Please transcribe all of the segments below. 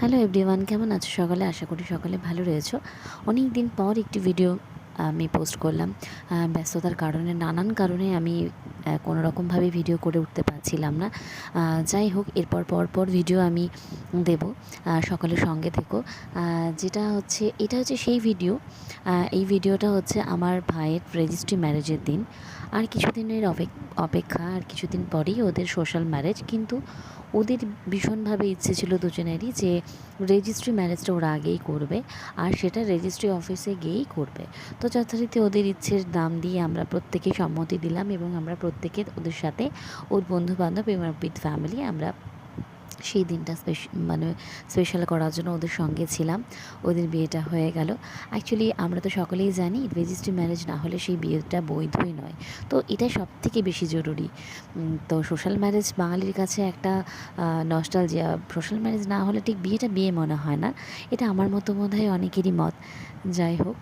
Hello everyone, কেমন আছো সকলে? আশা করি সকলে ভালো রয়েছো। অনেক দিন পর একটি ভিডিও আমি পোস্ট করলাম। ব্যস্ততার কারণে, নানান কারণে আমি কোনো রকমভাবে ভিডিও করে উঠতে পারছিলাম না। যাই হোক, এরপর পর ভিডিও আমি দেব। সকলের সঙ্গে থেকো। এটা হচ্ছে সেই ভিডিও। এই ভিডিওটা হচ্ছে আমার ভাইয়ের রেজিস্ট্রি ম্যারেজের দিন। আর কিছুদিনের অপেক্ষা, আর কিছুদিন পরেই ওদের সোশ্যাল ম্যারেজ। কিন্তু ওদের ভীষণভাবে ইচ্ছে ছিল দুজনেরই যে রেজিস্ট্রি ম্যারেজটা ওরা আগেই করবে, আর সেটা রেজিস্ট্রি অফিসে গিয়েই করবে। তো যথারীতি ওদের ইচ্ছের দাম দিয়ে আমরা প্রত্যেকেই সম্মতি দিলাম, এবং আমরা প্রত্যেকে ওদের সাথে, ওর বন্ধুবান্ধব এবং উইথ ফ্যামিলি, আমরা সেই দিনটা স্পেশাল করার জন্য ওদের সঙ্গে ছিলাম। ওদের বিয়েটা হয়ে গেল। অ্যাকচুয়ালি আমরা তো সকলেই জানি রেজিস্ট্রি ম্যারেজ না হলে সেই বিয়েটা বৈধই নয়। তো এটাই সবথেকে বেশি জরুরি। তো সোশ্যাল ম্যারেজ বাঙালির কাছে একটা নস্টালজিয়া। সোশ্যাল ম্যারেজ না হলে ঠিক বিয়েটা বিয়ে মনে হয় না। এটা আমার মতো বোধহয় অনেকেরই মত। যাই হোক,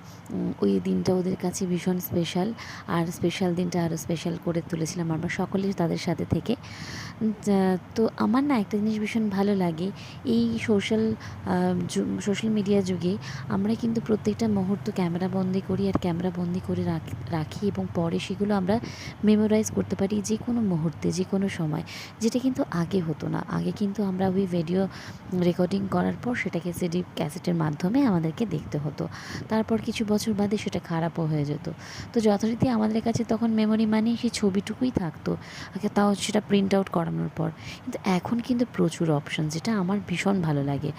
ওই দিনটা ওদের কাছে ভীষণ স্পেশাল। আর স্পেশাল দিনটা আরও স্পেশাল করে তুলেছিলাম আমরা সকলে তাদের সাথে থেকে। তো আমার না একটা জিনিস ভীষণ ভালো লাগে, এই সোশ্যাল মিডিয়া যুগে আমরা কিন্তু প্রত্যেকটা মুহূর্ত ক্যামেরাবন্দি করি, আর ক্যামেরাবন্দি করে রাখি, এবং পরে সেগুলো আমরা মেমোরাইজ করতে পারি যে কোনো মুহূর্তে, যে কোনো সময়। যেটা কিন্তু আগে হতো না। আগে কিন্তু আমরা ওই ভিডিও রেকর্ডিং করার পর সেটাকে সিডি ক্যাসেটের মাধ্যমে আমাদেরকে দেখতে হতো। তারপর কিছু বছর বাদে সেটা খারাপও হয়ে যেত। তো যথারীতি আমাদের কাছে তখন মেমোরি মানে সেই ছবিটুকুই থাকতো, তাও সেটা প্রিন্ট আউট করানোর পর। কিন্তু এখন কিন্তু প্রচুর অপশান, যেটা আমার ভীষণ ভালো লাগে।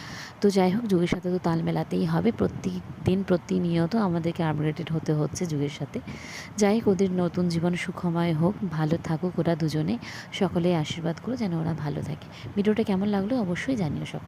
তো যাই হোক, যুগের সাথে তো তাল মেলাতেই হবে। প্রতিদিন প্রতিনিয়ত আমাদেরকে আপগ্রেডেড হতে হচ্ছে যুগের সাথে। যাই হোক, ওদের নতুন জীবন সুখময় হোক, ভালো থাকুক ওরা দুজনে। সকলে আশীর্বাদ করো যেন ওরা ভালো থাকে। ভিডিওটা কেমন লাগলো অবশ্যই জানিও সব।